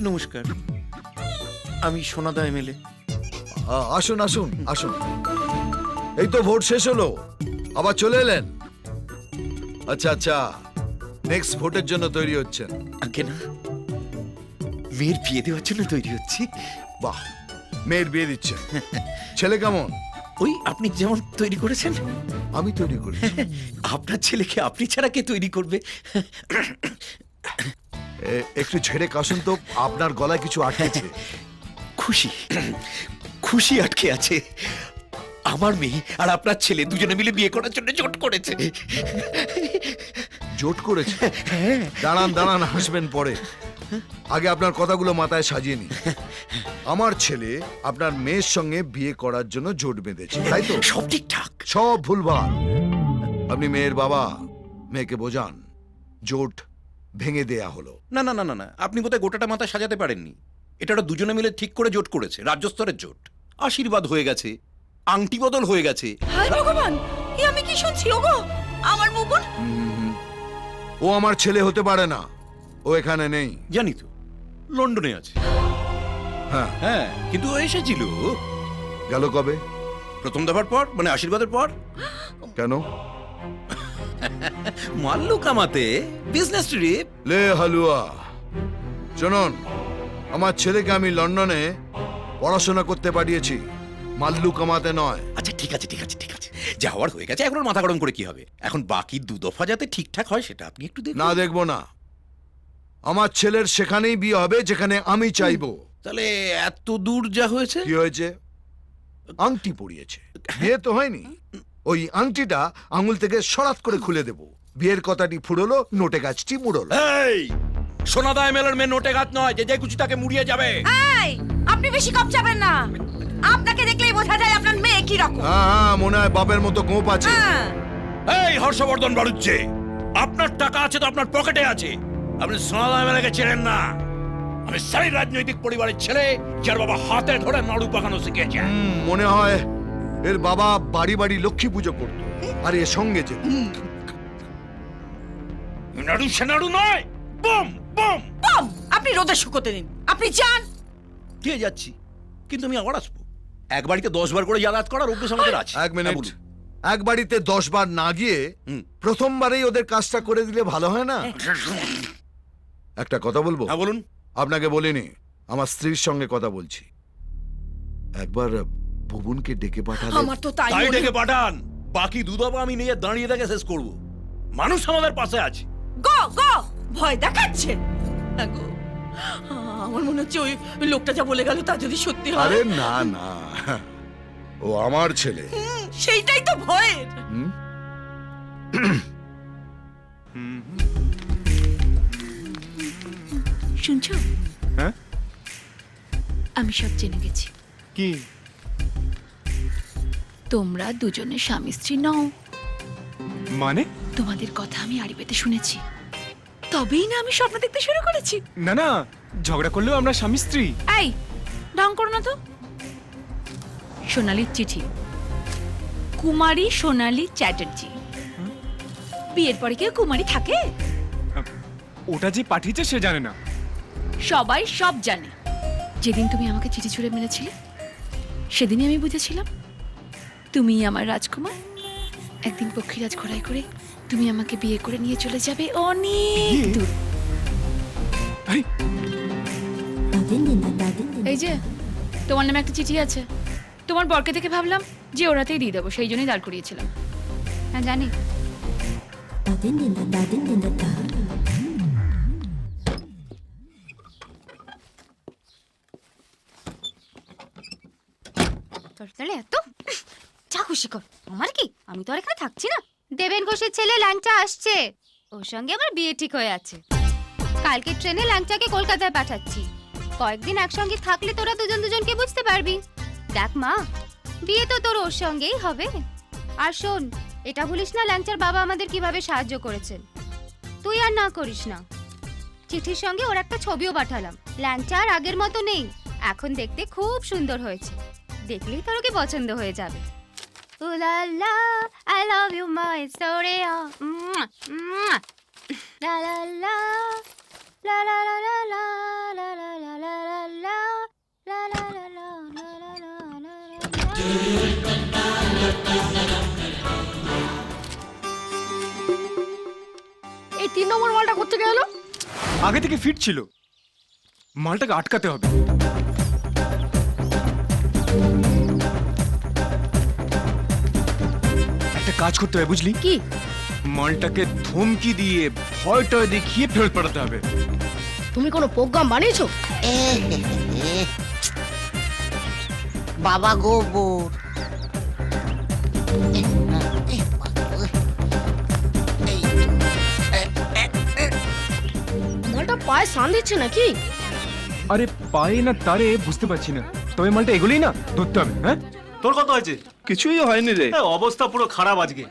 নমস্কার, আমি সোনাদা এমএলএ। আসুন আসুন আসুন। এই তো ভোট শেষ হলো, আবার চলে এলেন। আচ্ছা আচ্ছা, নেক্সট ভোটের জন্য তৈরি হচ্ছেন? আগে না, মেয়ের বিয়ে দেওয়ার জন্য তৈরি হচ্ছি। বাহ, মেয়ের বিয়ে দিচ্ছেন। ছেলে কেমন? ওই আপনি যেমন তৈরি করেছেন। আমি তৈরি করি? আপনার ছেলেকে আপনি ছাড়া কে তৈরি করবে? একটু ঝেড়ে কাশুন তো, আপনার গলায় কিছু আটকেছে। খুশি, খুশি আটকে আছে। আমার মেয়ে আর আপনার ছেলে দুজনে মিলে বিয়ে করার জন্য জোট করেছে। জোট করেছে? দাঁড়ান দাঁড়ান, হাসবেন পরে। আগে আপনার কথাগুলো মাথায় সাজিয়ে নি। আমার ছেলে আপনার মেয়ের সঙ্গে বিয়ে করার জন্য জোট বেঁধেছে, তাই তো? সব ঠিকঠাক। সব ভুলভাল। আপনি মেয়ের বাবা, মেয়েকে বোঝান জোট ভেঙে দেয়া হলো। না না না না না, আপনি বোধহয় গোটাটা মাথা সাজাতে পারেননি। এটা ওরা দুজনে মিলে ঠিক করে জোট করেছে, রাজ্য স্তরের জোট। আশীর্বাদ হয়ে গেছে, আংটি বদল হয়ে গেছে। হায় ভগবান, এ আমি কি শুনছি? ওগো, আমার মুকুন। ও আমার ছেলে হতে পারে না, ও এখানে নেই। জানি তো, লন্ডনে আছে। হ্যাঁ, হ্যাঁ, কিন্তু ও এসেছিল গেল কবে? প্রথম দফার পর, মানে আশীর্বাদের পর। কেন? মাল্লু কামাতে, বিজনেস ট্রিপ। লে হালুয়া, শুনুন, আমার ছেলেকে আমি লন্ডনে পড়াশোনা করতে পাঠিয়েছি, মাল্লু কামাতে নয়। আচ্ছা ঠিক আছে ঠিক আছে ঠিক আছে, যা হওয়ার হয়ে গেছে, এখন আর মাথা গরম করে কি হবে? এখন বাকি দু দফা যাতে ঠিকঠাক হয় সেটা আপনি একটু দেখুন। না, দেখবো না। আমার ছেলের সেখানেই বিয়ে হবে যেখানে আমি চাইবো। তাহলে এত দূর যা হয়েছে। কি হয়েছে? আংটি পরিয়েছে, বিয়ে তো হয়নি। ওই আংটিটা আঙুল থেকে সরাত করে খুলে দেব। বিয়ের কথাটি ফুরলো, নোটে গাছটি মুড়লো। এই সোনাদা এমএলএর মেয়ে নোটে গাছ নয়, যে যে কিছু তাকে মুড়িয়ে যাবে। এই, আপনি বেশি কম যাবেন না। আপনাকে দেখলেই বোঝা যায় আপনার মেয়ে কি রকম। হ্যাঁ হ্যাঁ, মনে হয় বাপের মতো গোপ আছে। হ্যাঁ। এই হর্ষবর্ধন বাড়ুচ্ছে, আপনার টাকা আছে তো আপনার পকেটে আছে। আপনি সোনাদা এমএলএকে চেনেন না। আমি সেই রাজনৈতিক পরিবারের ছেলে যার বাবা হাতে ধরে নাড়ু পাকানো শিখেছে। মনে হয় এর বাবা বাড়ি বাড়ি লক্ষ্মী পুজো করতো আর এর সঙ্গে যেত। নাড়ু সে নাড়ু নয়, বম বম। বম, আপনি রোদে শুকোতে দিন। আপনি যান। দিয়ে যাচ্ছি, কিন্তু আমি আবার আসবো। এক বাড়িতে 10 বার করে যাতায়াত করার অভ্যেস আমাদের আছে। এক মিনিট, হ্যাঁ, বলুন। এক বাড়িতে 10 বার না গিয়ে প্রথমবারেই ওদের কাজটা করে দিলে ভালো হয় না? একটা কথা বলবো? হ্যাঁ বলুন। আপনাকে বলিনি, আমার স্ত্রীর সঙ্গে কথা বলছি। একবার ভুবনকে ডেকে পাঠালে। আমার তো তাই তাই মনে- ডেকে পাঠান, বাকি দুধবা আমি নিয়ে দাঁড়িয়ে দেখে শেষ করব। মানুষ আমাদের পাশে আছে। গো গো, ভয় দেখাচ্ছে। হ্যাঁ গো, আমার মনে হচ্ছে ওই লোকটা যা বলে গেল তা যদি সত্যি হয়। আরে না না, ও আমার ছেলে। সেইটাই তো ভয়ের। হুম? শুনছো? হ্যাঁ? আমি সব জেনে গেছি। কি? তোমরা দুজনে স্বামী স্ত্রী নও। মানে? তোমাদের কথা আমি আড়িবেতে শুনেছি, তবেই না আমি স্বপ্ন দেখতে শুরু করেছি। না না, ঝগড়া করলেও আমরা স্বামী স্ত্রী। এই, ঢং করো না তো। সোনালীর চিঠি, কুমারী সোনালী চ্যাটার্জি। বিয়ের পরে কেউ কুমারী থাকে? ওটা যে পাঠিয়েছে সে জানে না। সবাই সব জানে। যেদিন তুমি আমাকে চিঠি ছুঁড়ে মেরেছিলে সেদিনই আমি বুঝেছিলাম তুমি আমার রাজকুমার। একদিন পক্ষীরাজ ঘোড়ায় করে তুমি আমাকে বিয়ে করে নিয়ে চলে যাবে অনেক বিয়ে? দূর। আরে, এই যে তোমার নামে একটা চিঠি আছে। তোমার বরকে দেখে ভাবলাম যে ওরাতেই দিয়ে দেবো, সেই জন্যই দাঁড় করিয়েছিলাম। হ্যাঁ জানি। তোর তাহলে এত যা খুশি কর। আমার কি, আমি তো আর এখানে থাকছি না। দেবেন ঘোষের ছেলে ল্যাংচা আসছে, ওর সঙ্গে আমার বিয়ে ঠিক হয়ে আছে। কালকে ট্রেনে ল্যাংচাকে কলকাতায় পাঠাচ্ছি। কয়েকদিন একসঙ্গে থাকলে তোরা দুজন দুজনকে বুঝতে পারবি। দেখ মা, বিয়ে তো তোর ওর সঙ্গেই হবে। আর শোন, এটা ভুলিস না ল্যাংচার বাবা আমাদের কিভাবে সাহায্য করেছেন। তুই আর না করিস না। চিঠির সঙ্গে ওর একটা ছবিও পাঠালাম। ল্যাংচা আর আগের মতো নেই, এখন দেখতে খুব সুন্দর হয়েছে। দেখলেই তোর ওকে পছন্দ হয়ে যাবে। Ooh la la, I love you, my story. La la la, la la la la la la la la. এই 3 নম্বর মালটা কোত্থেকে এলো? আগে থেকে ফিট ছিল, মালটাকে আটকাতে হবে। একটা কাজ করতে হবে বুঝলি, কি? মালটাকে ধমকি দিয়ে ভয় টয় দেখিয়ে ফেরত পাঠাতে হবে। তুমি কোনো প্রোগ্রাম বানিয়েছো? বাবা গোবর মালটা পায়ে সান দিচ্ছে নাকি? আরে পায়ে না তারে বুঝতে পারছি না, তবে মালটা এগুলোই না ধরতে হবে। হ্যাঁ তোর কত হয়েছে? কিছুই হয়নি রে। এ, অবস্থা পুরো খারাপ আজকে।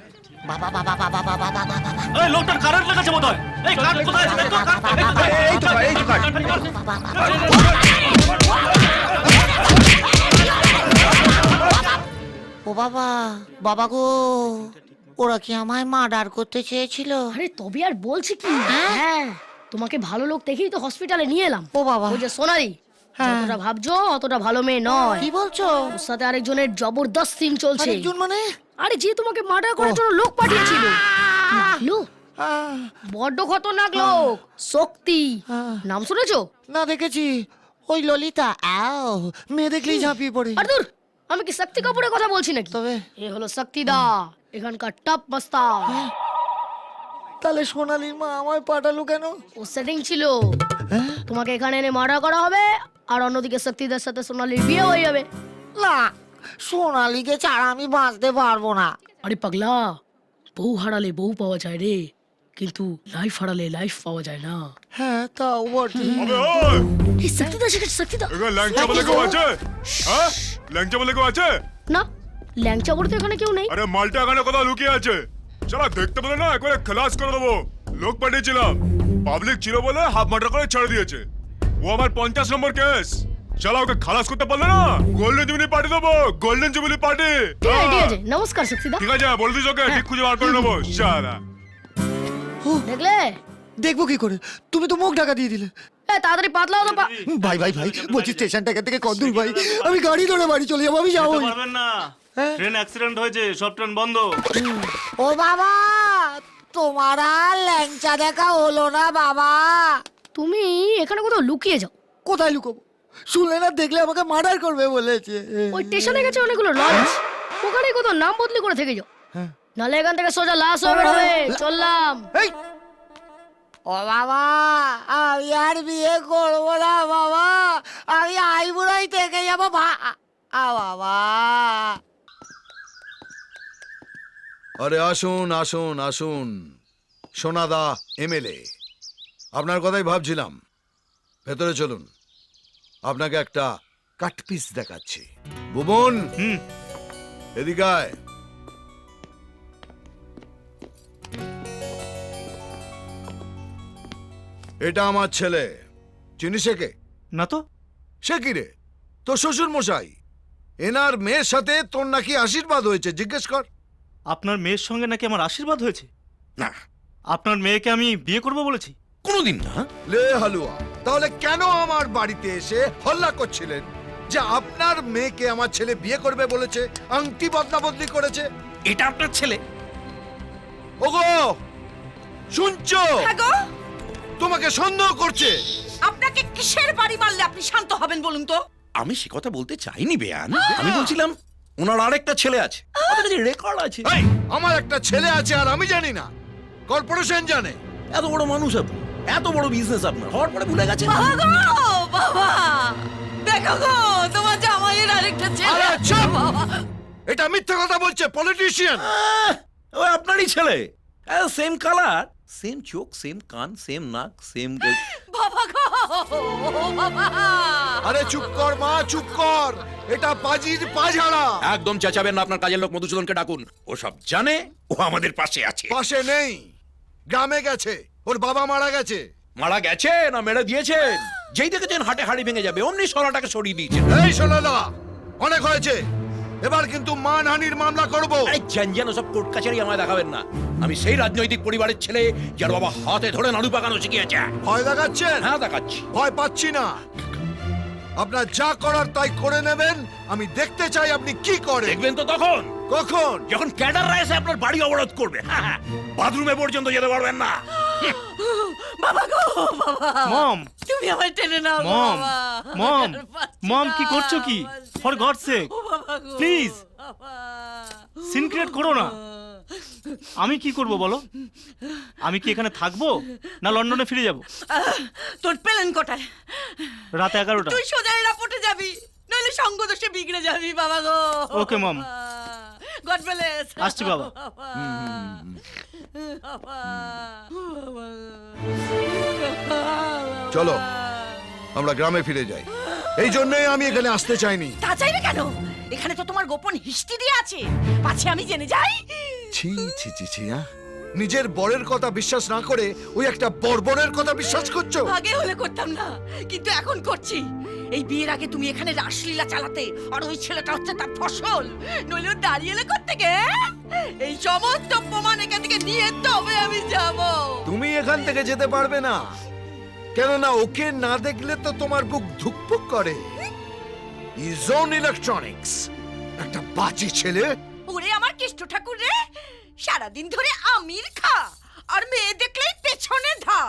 বাবা বাবা বাবা বাবা বাবা বাবা এই লোকটার কারেন্ট লাগাচ্ছে বোধহয়। এই কাট কোথায় আছে? দেখো কাট। এই তো ভাই, এই তো কাট। ও বাবা বাবা গো, ওরা কি আমায় মার্ডার করতে চেয়েছিল? আরে তবে আর বলছি কি, হ্যাঁ তোমাকে ভালো লোক দেখেই তো হসপিটালে নিয়ে এলাম। ও বাবা, ওই যে সোনালি, যতটা ভাবছো অতটা ভালো মেয়ে নয়। কি বলছো? ওর সাথে আরেকজনের জবরদস্ত সিন চলছে। আরেকজন মানে? আরে যে তোমাকে মার্ডার করার জন্য লোক পাঠিয়েছিল। লোক? বড্ড খতরনাক লোক, শক্তি। নাম শুনেছো? না দেখেছি, ওই ললিতা। আও, মেয়ে দেখলেই ঝাঁপিয়ে পড়ে। আর দূর, আমি কি শক্তি কাপুরের কথা বলছি নাকি? তবে এ হলো শক্তিদা, এখানকার টপ মাস্তা। তাহলে সোনালির মা আমায় পাঠালো কেন? ও সেটিং ছিল, তোমাকে এখানে এনে মার্ডার করা হবে, আর অন্যদিকে শক্তিদার সাথে সোনালির বিয়ে হয়ে যাবে। না, সোনালিকে ছাড়া আমি বাঁচতে পারবো না। আরে পাগলা, বউ হারালে বউ পাওয়া যায় রে, কিন্তু লাইফ হারালে লাইফ পাওয়া যায় না। হ্যাঁ তাও বটে। এই শক্তিদা শিখেছে, শক্তিদা। ল্যাংচা বলে কেউ আছে? হ্যাঁ, ল্যাংচা বলে কেউ আছে? না, ল্যাংচা বলতে এখানে কেউ নেই। আরে মালটা এখানে কোথাও লুকিয়ে আছে। চলো দেখতে পেলে না, একবারে খালাস করে দেবো। লোক পাঠিয়েছিলাম, পাবলিক ছিল বলে হাফ মার্ডার করে ছেড়ে দিয়েছে। ও আমার 50 নম্বর কেস। চলো ওকে খালাস করতে পারলে না, গোল্ডেন জুবিলি পার্টি দেবো, গোল্ডেন জুবিলি পার্টি। ঠিক আছে, নমস্কার শক্তিদা। ঠিক আছে, বলে দিস ওকে, ঠিক খুঁজে বার করে নেবো। শালা দেখলে? দেখবো কি করে? তুমি তো মুখ ঢাকা দিয়ে দিলে। এ তাড়াতাড়ি পাতলাও তো ভাই ভাই ভাই, বলছি স্টেশনটা এখান থেকে কত দূর ভাই? আমি গাড়ি ধরে বাড়ি চলে যাবো, আমি যাবো। যেতে পারবেন না, ট্রেন অ্যাক্সিডেন্ট হয়েছে, সব ট্রেন বন্ধ। ও বাবা, তোমার আর ল্যাংচা দেখা হলো না বাবা। তুমি এখানে কোথাও লুকিয়ে যাও। কোথায় লুকোবো? শুনলে না, দেখলে আমাকে মার্ডার করবে বলেছে। ওই স্টেশনে গেছে অনেকগুলো লঞ্চ, ওখানে কোথাও নাম বদলি করে থেকে যাও, নালে এখান থেকে সোজা লাশ হয়ে বেরোবে। চললাম। এই, ও বাবা, আমি আর বিয়ে করবো না বাবা, আমি আইবুড়াই থেকে যাবো। বাবা, আরে আসুন আসুন আসুন, সোনাদা এমএলএ, আপনার কথাই ভাবছিলাম। ভেতরে চলুন, আপনাকে একটা কাটপিস দেখাচ্ছি। ভুবন, এদিকে আয়। এটা আমার ছেলে, চিনিস একে? না তো। সে কি রে, তোর শ্বশুর মশাই। এনার মেয়ের সাথে তোর নাকি আশীর্বাদ হয়েছে, জিজ্ঞেস কর। আপনার মেয়ের সঙ্গে নাকি আমার আশীর্বাদ হয়েছে? না, আপনার মেয়েকে আমি বিয়ে করব বলেছি? কোনোদিন না। লে হালুয়া, তাহলে কেন আমার বাড়িতে এসে হল্লা করছিলেন যে আপনার মেয়েকে আমার ছেলে বিয়ে করবে বলেছে, আংটি বদলা বদলি করেছে? এটা আপনার ছেলে? ওগো, শুনছো? হ্যাঁ গো, তোমাকে সন্দেহ করছে। আপনাকে কিসের বাড়ি মারলে আপনি শান্ত হবেন বলুন তো? আমি সে কথা বলতে চাইনি বেয়ান। আমি বলছিলাম ওনার আরেকটা ছেলে আছে, রেকর্ড আছে। এই, আমার একটা ছেলে আছে আর আমি জানি না? কর্পোরেশন জানে। এত বড় মানুষ আপনি, এত বড় বিজনেস আপনার, হওয়ার পরে ভুলে গেছেন। বাবা গো, বাবা, দেখো গো, তোমার জামাইয়ের আরেকটা ছেলে আরে আছে, চুপ! বাবা। এটা মিথ্যে কথা বলছে, পলিটিশিয়ান। ও আপনারই ছেলে, সেম কালার, সেম চোখ, সেম কান, সেম নাক, সেম। বাবা গো, বাবা। আরে চুপ কর মা, চুপ কর। এটা পাজির পাঝাড়া। একদম চেঁচাবেন না, আপনার কাজের লোক মধুসূদনকে ডাকুন। ও সব জানে, ও আমাদের পাশে আছে। পাশে নেই, গ্রামে গেছে, ওর বাবা মারা গেছে। মারা গেছে না মেরে দিয়েছেন? যেই দেখেছেন হাটে হাড়ি ভেঙে যাবে, অমনি সরাটাকে সরিয়ে দিয়েছেন। এই সোনাদা, অনেক হয়েছে, এবার কিন্তু মানহানির মামলা করব। আরে জান সব কোর্ট কাছারি আমায় দেখাবেন না। আমি সেই রাজনৈতিক পরিবারের ছেলে যার বাবা হাতে ধরে নাড়ু পাকানো শিখিয়েছে। ভয় দেখাচ্ছেন? হ্যাঁ দেখাচ্ছি। ভয় পাচ্ছি না। আপনার যা করার তাই করে নেবেন, আমি দেখতে চাই আপনি কি করেন। দেখবেন তো তখন, কখন? যখন ক্যাডাররা এসে আপনার বাড়ি অবরোধ করবে। বাথরুমে পর্যন্ত যেতে পারবেন না। বাবা গো বাবা, মম তুমি আমায় টেনে নাও গো মম বাবা। মম আর পারছি মম না, কি করছো কি? পারছি ফর না। গড সেক ও বাবা গো, Please, বাবা। সিন ক্রিয়েট করো না। আমি কি করব বলো? আমি কি এখানে থাকবো না লন্ডনে ফিরে যাব? তোর প্লেন কোটায়? রাত 11টা। তুই সোজা এয়ারপোর্টে যাবি, নইলে সঙ্গ দোষে বিগড়ে যাবি বাবা গো। Okay, mom. God bless. আসছি বাবা। চলো আমরা গ্রামে ফিরে যাই। এই জন্যই আমি এখানে আসতে চাইনি। তা চাইবে কেন? এখানে তো তোমার গোপন হিস্ট্রি দিয়ে আছে, পাছে আমি জেনে যাই। ছি ছি ছি ছি, নিজের বরের কথা বিশ্বাস না করে ওই একটা বর্বরের কথা বিশ্বাস করছো? আগে হলে করতাম না, কিন্তু এখন করছি। এই বিয়ের আগে তুমি এখানে রাসলীলা চালাতে, আর ওই ছেলেটা হচ্ছে তার ফসল, নইলে ও দাঁড়িয়ে এলে কোত্থেকে? এই সমস্ত প্রমাণ এখান থেকে নিয়ে তবে আমি যাব। তুমি এখান থেকে যেতে পারবে না, কেননা ওকে না দেখলে তো তোমার বুক ধুকপুক করে। ইজন ইলেকট্রনিক্স একটা বাজে ছেলে। ওরে আমার কৃষ্ণ ঠাকুর রে, সারাদিন ধরে আমির খা আর মেয়ে দেখলেই পেছনে ধা।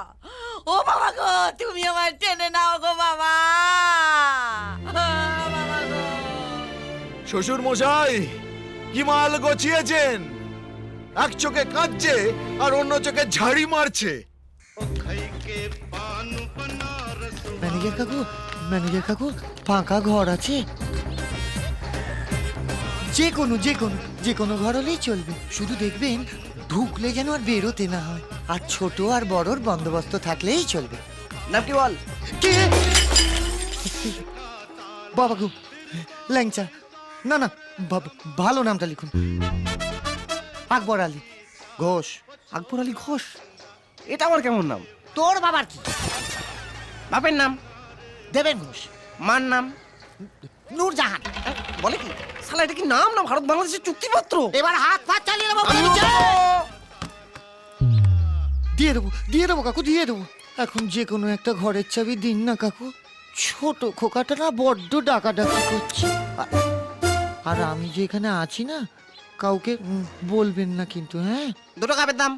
ও বাবা গো, তুমি আমার টেনে নাও গো বাবা। বাবা গো। শ্বশুর মশাই কি মাল গছিয়েছেন? এক চোখে কাঁদছে আর অন্য চোখে ঝাড়ি মারছে। ম্যানেজার কাকু ফাঁকা ঘর আছে? যে কোনো ঘর হলেই চলবে, শুধু দেখবেন ঢুকলে যেন আর বেরোতে না হয়, আর ছোট আর বড়র বন্দোবস্ত থাকলেই চলবে। নাম কি বল? কে? বাবা গো, ল্যাংচা। না না, ভালো নামটা লিখুন। আকবর আলী ঘোষ। আকবর আলী ঘোষ? এটা আমার কেমন নাম? তোর বাবার কি? বাপের নাম? দেবেন ঘোষ। মার নাম? নূরজাহান। বলে কি শালা, এটা কি নাম না ভারত বাংলাদেশের চুক্তিপত্র? এবার হাত ফাত চালিয়ে দেবো। দিয়ে দেবো কাকু, দিয়ে দেবো। এখন যে কোনো একটা ঘরের চাবি দিন না কাকু। ছোট খোকাটা না বড্ড ডাকাডাকি করছে। আর আমি যে এখানে আছি না, কাউকে বলবেন না কিন্তু, হ্যাঁ? দুটো কাপের দাম?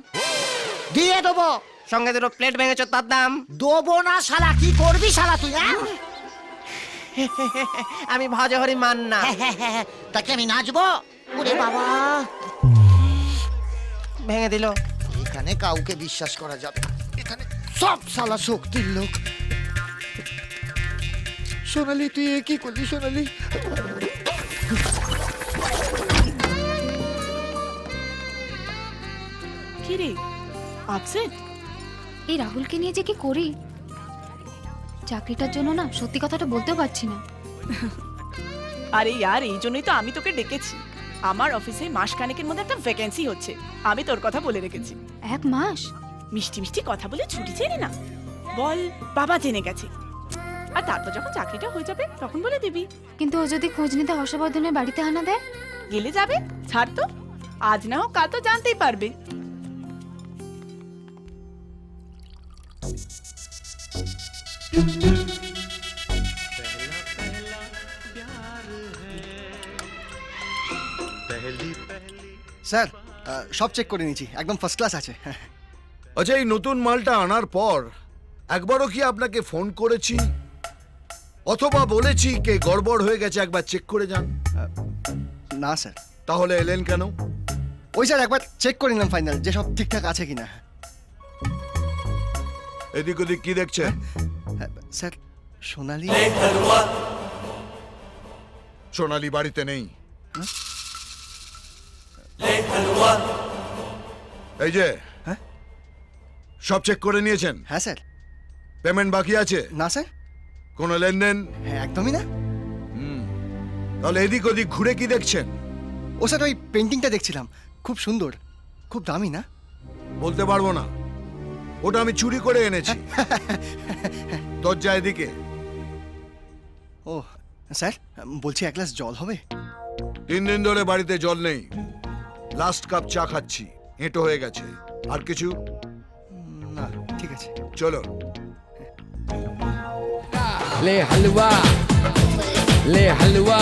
দিয়ে দেবো। সঙ্গে দুটো প্লেট ভেঙেছ, তার দাম? দেবো না শালা। কি করবি শালা তুই? আমি ভজহরি মান না। তাকে আমি নাচবো? ওরে বাবা, ভেঙে দিল। এখানে কাউকে বিশ্বাস করা যাবে না, এখানে সব শালা শক্তির লোক। সোনালি, তুই এ কি করলি সোনালি? কি রে, আপসেট? এই রাহুলকে নিয়ে যে কি করি, চাকরিটার জন্য না সত্যি কথাটা বলতেও পারছি না। আরে ইয়ার, এই জন্যই তো আমি তোকে ডেকেছি। আমার অফিসে মাসখানেকের মধ্যে একটা ভ্যাকেন্সি হচ্ছে, আমি তোর কথা বলে রেখেছি। 1 মাস? মিষ্টি মিষ্টি কথা বলে ছুটি চেয়ে নে না, বল বাবা জেনে গেছে, আর তারপর যখন চাকরিটা হয়ে যাবে তখন বলে দিবি। কিন্তু ও যদি খোঁজ নিতে হর্ষবর্ধনের বাড়িতে হানা দেয়? গেলে যাবে, ছাড় তো, আজ না হোক কাল তো জানতেই পারবে। স্যার, সব চেক করে নিয়েছি, একদম ফার্স্ট ক্লাস আছে। আচ্ছা, এই নতুন মালটা আনার পর একবারও কি আপনাকে ফোন করেছি অথবা বলেছি কে গড়বড় হয়ে গেছে একবার চেক করে যান? না স্যার। তাহলে এলেন কেন? ওই স্যার একবার চেক করে নিলাম ফাইনাল, যে সব ঠিকঠাক আছে কিনা। এদিক ওদিক কি দেখছেন? স্যার, সোনালি। সোনালি বাড়িতে নেই। এই যে, হ্যাঁ? সব চেক করে নিয়েছেন? হ্যাঁ স্যার। পেমেন্ট বাকি আছে? না স্যার। কোনো লেনদেন? হ্যাঁ, একদমই না। তাহলে এদিক ওদিক ঘুরে কি দেখছেন? ও স্যার, ওই পেন্টিংটা দেখছিলাম, খুব সুন্দর, খুব দামি না? বলতে পারবো না, ওটা আমি চুরি করে এনেছি। দরজা এদিকে। ও স্যার, বলছি 1 গ্লাস জল হবে? 3 দিন ধরে বাড়িতে জল নেই, লাস্ট কাপ চা খাচ্ছি, এঁটো হয়ে গেছে। আর কিছু? না, ঠিক আছে। চলো। ले हलवा ले हलवा